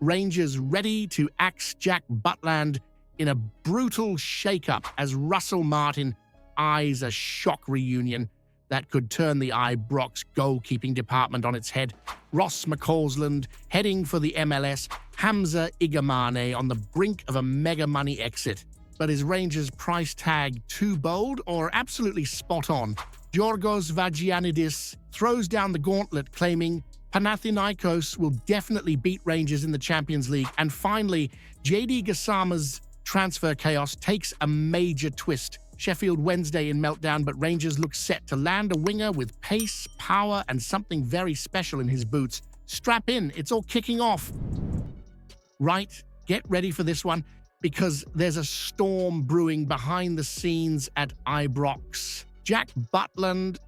Rangers ready to axe Jack Butland in a brutal shakeup as Russell Martin eyes a shock reunion that could turn the Ibrox goalkeeping department on its head. Ross McCAUSLAND heading for the MLS, Hamza Igamane on the brink of a mega money exit. But is Rangers' price tag too bold or absolutely spot on? Giorgos Vagianidis throws down the gauntlet, claiming Panathinaikos will definitely beat Rangers in the Champions League. And finally, JD Gassama's transfer chaos takes a major twist. Sheffield Wednesday in meltdown, but Rangers look set to land a winger with pace, power, and something very special in his boots. Strap in, it's all kicking off. Right, get ready for this one, because there's a storm brewing behind the scenes at Ibrox. Jack Butland,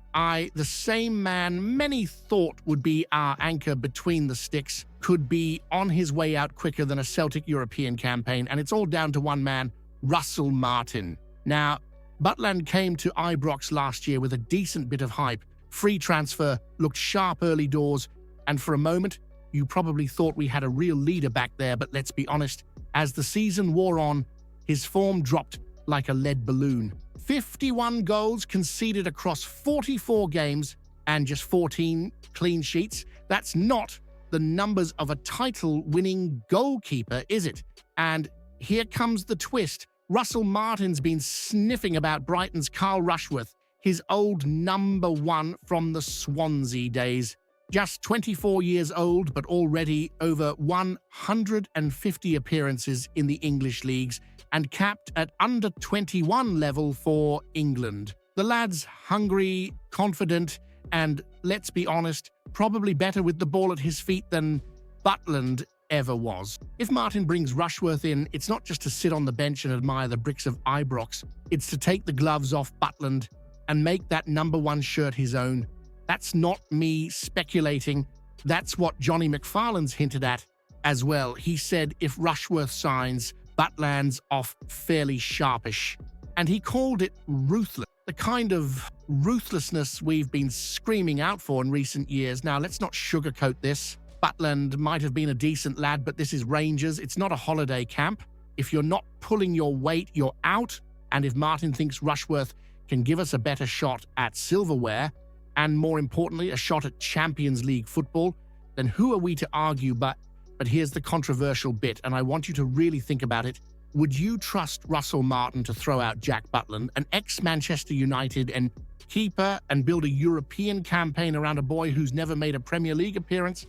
the same man many thought would be our anchor between the sticks, could be on his way out quicker than a Celtic European campaign, and it's all down to one man, Russell Martin. Now, Butland came to Ibrox last year with a decent bit of hype. Free transfer, looked sharp early doors, and for a moment, you probably thought we had a real leader back there, but let's be honest, as the season wore on, his form dropped like a lead balloon. 51 goals conceded across 44 games and just 14 clean sheets. That's not the numbers of a title-winning goalkeeper, is it? And here comes the twist. Russell Martin's been sniffing about Brighton's Carl Rushworth, his old number one from the Swansea days. Just 24 years old, but already over 150 appearances in the English leagues and capped at under 21 level for England. The lad's hungry, confident, and, let's be honest, probably better with the ball at his feet than Butland ever was. If Martin brings Rushworth in, it's not just to sit on the bench and admire the bricks of Ibrox. It's to take the gloves off Butland and make that number one shirt his own. That's not me speculating. That's what Johnny McFarlane's hinted at as well. He said if Rushworth signs, Butland's off fairly sharpish. And he called it ruthless, the kind of ruthlessness we've been screaming out for in recent years. Now, let's not sugarcoat this. Butland might have been a decent lad, but this is Rangers. It's not a holiday camp. If you're not pulling your weight, you're out. And if Martin thinks Rushworth can give us a better shot at silverware, and more importantly, a shot at Champions League football, then who are we to argue? But here's the controversial bit, and I want you to really think about it. Would you trust Russell Martin to throw out Jack Butland, an ex-Manchester United and keeper, and build a European campaign around a boy who's never made a Premier League appearance?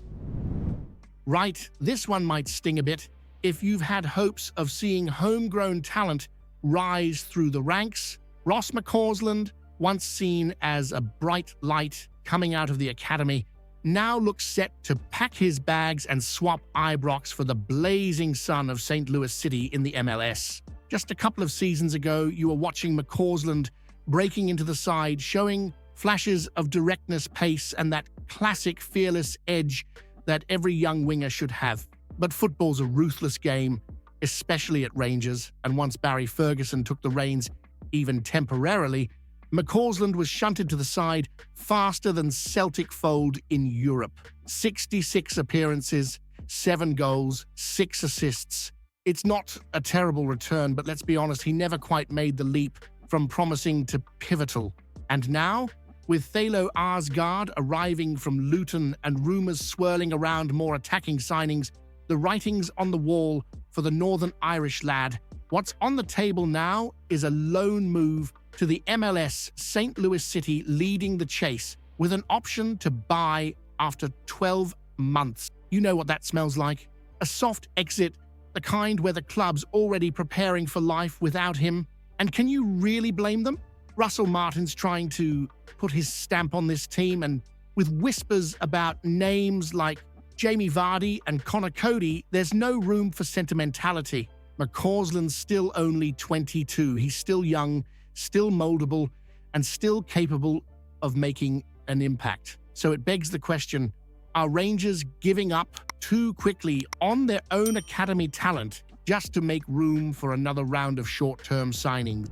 Right, this one might sting a bit. If you've had hopes of seeing homegrown talent rise through the ranks, Ross McCAUSLAND, once seen as a bright light coming out of the academy, now looks set to pack his bags and swap Ibrox for the blazing sun of St. Louis City in the MLS. Just a couple of seasons ago, you were watching McCAUSLAND breaking into the side, showing flashes of directness, pace, and that classic fearless edge that every young winger should have. But football's a ruthless game, especially at Rangers, and once Barry Ferguson took the reins, even temporarily, McCAUSLAND was shunted to the side faster than Celtic fold in Europe. 66 appearances, 7 goals, 6 assists. It's not a terrible return, but let's be honest, he never quite made the leap from promising to pivotal. And now, with Thalo Arsgaard arriving from Luton and rumours swirling around more attacking signings, the writing's on the wall for the Northern Irish lad. What's on the table now is a loan move to the MLS, St. Louis City leading the chase with an option to buy after 12 months. You know what that smells like? A soft exit, the kind where the club's already preparing for life without him. And can you really blame them? Russell Martin's trying to put his stamp on this team, and with whispers about names like Jamie Vardy and Connor Cody, there's no room for sentimentality. McCAUSLAND's still only 22. He's still young, still moldable, and still capable of making an impact. So it begs the question, are Rangers giving up too quickly on their own academy talent just to make room for another round of short-term signings?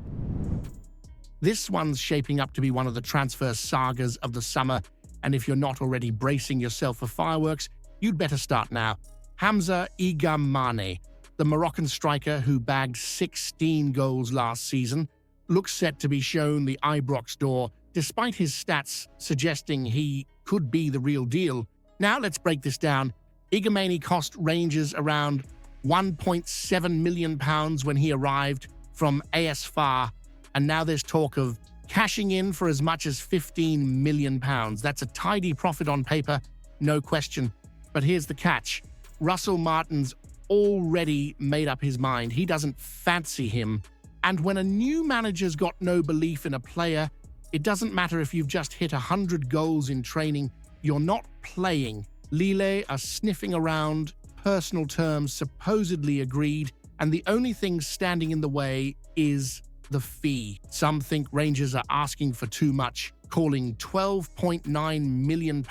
This one's shaping up to be one of the transfer sagas of the summer, and if you're not already bracing yourself for fireworks, you'd better start now. Hamza Igamman, the Moroccan striker who bagged 16 goals last season, looks set to be shown the Ibrox door, despite his stats suggesting he could be the real deal. Now let's break this down. IGAMANE cost Rangers around £1.7 million when he arrived from AS FAR, and now there's talk of cashing in for as much as £15 million. That's a tidy profit on paper, no question. But here's the catch. Russell Martin's already made up his mind. He doesn't fancy him. And when a new manager's got no belief in a player, it doesn't matter if you've just hit 100 goals in training, you're not playing. Lille are sniffing around, personal terms supposedly agreed, and the only thing standing in the way is the fee. Some think Rangers are asking for too much, calling £12.9 million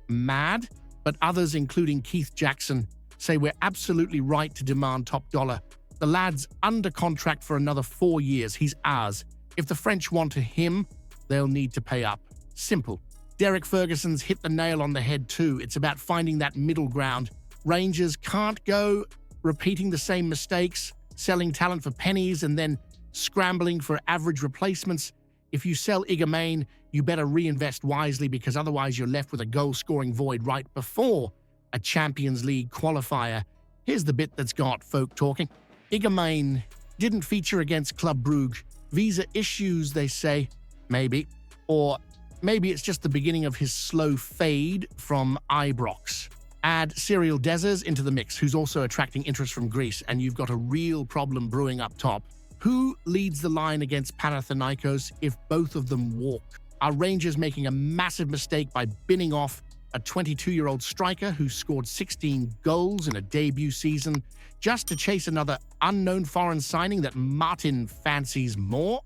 mad, but others, including Keith Jackson, say we're absolutely right to demand top dollar. The lad's under contract for another 4 years. He's ours. If the French want him, they'll need to pay up. Simple. Derek Ferguson's hit the nail on the head too. It's about finding that middle ground. Rangers can't go repeating the same mistakes, selling talent for pennies and then scrambling for average replacements. If you sell Igamane, you better reinvest wisely, because otherwise you're left with a goal-scoring void right before a Champions League qualifier. Here's the bit that's got folk talking. Igamane didn't feature against Club Brugge. Visa issues, they say. Maybe. Or maybe it's just the beginning of his slow fade from Ibrox. Add Cyril Dessers into the mix, who's also attracting interest from Greece, and you've got a real problem brewing up top. Who leads the line against Panathinaikos if both of them walk? Are Rangers making a massive mistake by binning off a 22-year-old striker who scored 16 goals in a debut season just to chase another unknown foreign signing that Martin fancies more?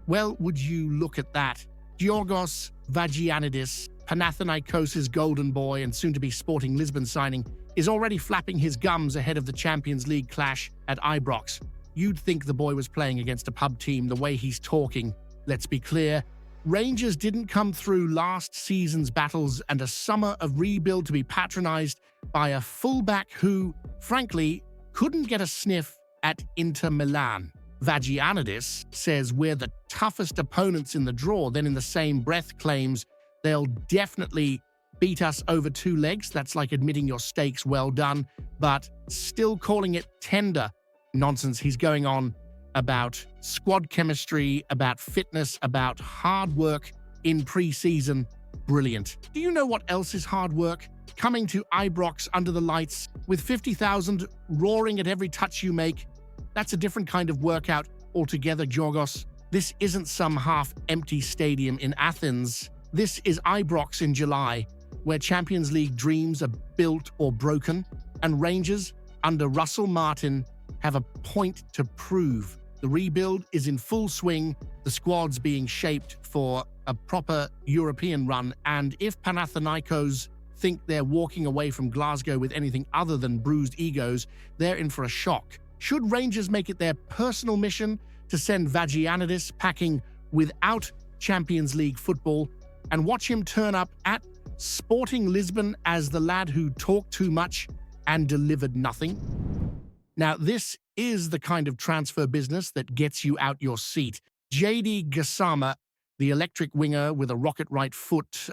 Well, would you look at that? Giorgos Vagianidis, Panathinaikos' golden boy and soon-to-be Sporting Lisbon signing, is already flapping his gums ahead of the Champions League clash at Ibrox. You'd think the boy was playing against a pub team the way he's talking. Let's be clear, Rangers didn't come through last season's battles and a summer of rebuild to be patronised by a fullback who, frankly, couldn't get a sniff at Inter Milan. Vagianidis says we're the toughest opponents in the draw, then in the same breath claims they'll definitely beat us over 2 legs. That's like admitting your steak's well done, but still calling it tender. Nonsense. He's going on about squad chemistry, about fitness, about hard work in pre-season. Brilliant. Do you know what else is hard work? Coming to Ibrox under the lights with 50,000 roaring at every touch you make. That's a different kind of workout altogether, Giorgos. This isn't some half-empty stadium in Athens. This is Ibrox in July, where Champions League dreams are built or broken, and Rangers, under Russell Martin, have a point to prove. The rebuild is in full swing, the squad's being shaped for a proper European run, and if Panathinaikos think they're walking away from Glasgow with anything other than bruised egos, they're in for a shock. Should Rangers make it their personal mission to send Vagianidis packing without Champions League football and watch him turn up at Sporting Lisbon as the lad who talked too much and delivered nothing? Now, this is the kind of transfer business that gets you out your seat. JD Gassama, the electric winger with a rocket right foot,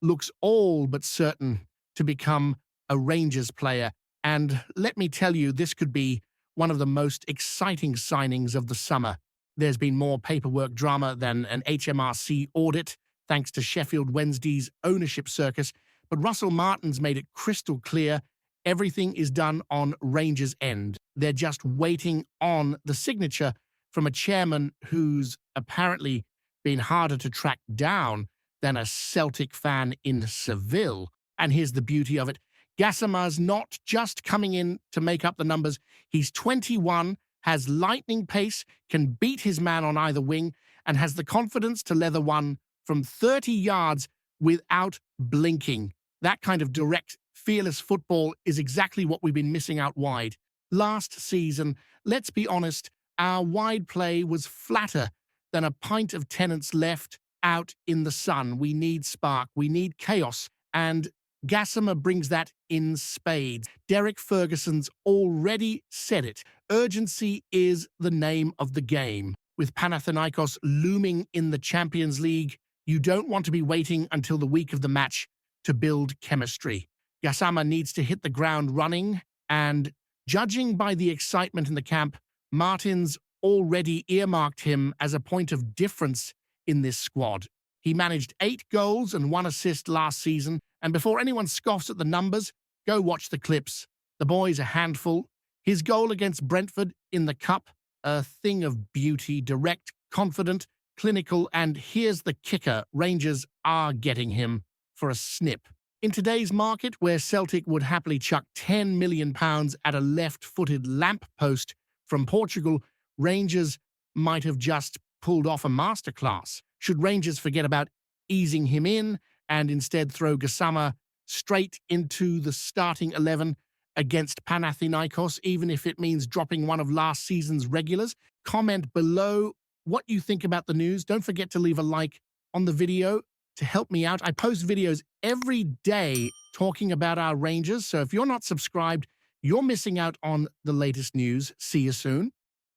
looks all but certain to become a Rangers player. And let me tell you, this could be one of the most exciting signings of the summer. There's been more paperwork drama than an HMRC audit, thanks to Sheffield Wednesday's ownership circus, but Russell Martin's made it crystal clear everything is done on Rangers' end. They're just waiting on the signature from a chairman who's apparently been harder to track down than a Celtic fan in Seville. And here's the beauty of it. Gassama's not just coming in to make up the numbers. He's 21, has lightning pace, can beat his man on either wing, and has the confidence to leather one from 30 yards without blinking. That kind of direct, fearless football is exactly what we've been missing out wide. Last season, let's be honest, our wide play was flatter than a pint of Tennent's left out in the sun. We need spark, we need chaos, and Gassama brings that in spades. Derek Ferguson's already said it. Urgency is the name of the game. With Panathinaikos looming in the Champions League, you don't want to be waiting until the week of the match to build chemistry. Gassama needs to hit the ground running, and judging by the excitement in the camp, Martin's already earmarked him as a point of difference in this squad. He managed 8 goals and 1 assist last season, and before anyone scoffs at the numbers, go watch the clips. The boy's a handful. His goal against Brentford in the Cup, a thing of beauty, direct, confident, clinical, and here's the kicker, Rangers are getting him for a snip. In today's market, where Celtic would happily chuck £10 million at a left-footed lamppost from Portugal, Rangers might have just pulled off a masterclass. Should Rangers forget about easing him in and instead throw Gassama straight into the starting 11 against Panathinaikos, even if it means dropping one of last season's regulars? Comment below what you think about the news. Don't forget to leave a like on the video to help me out. I post videos every day talking about our Rangers, so if you're not subscribed, you're missing out on the latest news. See you soon.